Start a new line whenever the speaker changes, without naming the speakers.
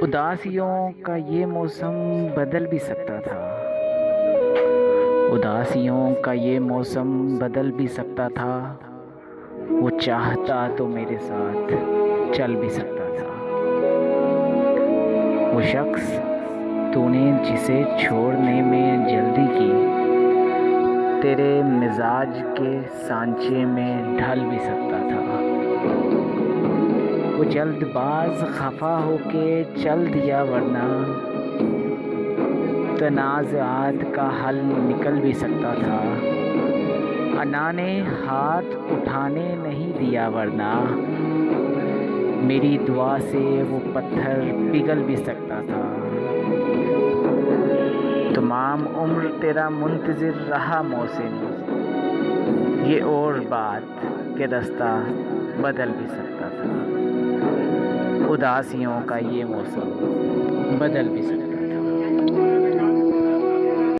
اداسیوں کا یہ موسم بدل بھی سکتا تھا، اداسیوں کا یہ موسم بدل بھی سکتا تھا، وہ چاہتا تو میرے ساتھ چل بھی سکتا تھا۔ وہ شخص تو نے جسے چھوڑنے میں جلدی کی، تیرے مزاج کے سانچے میں ڈھل بھی سکتا تھا۔ وہ جلد باز خفا ہو کے چل دیا، ورنہ تنازعات کا حل نکل بھی سکتا تھا۔ انا نے ہاتھ اٹھانے نہیں دیا، ورنہ میری دعا سے وہ پتھر پگھل بھی سکتا تھا۔ تمام عمر تیرا منتظر رہا محسن، یہ اور بات کہ رستہ بدل بھی سکتا تھا، اداسیوں کا یہ موسم بدل بھی سکتا تھا۔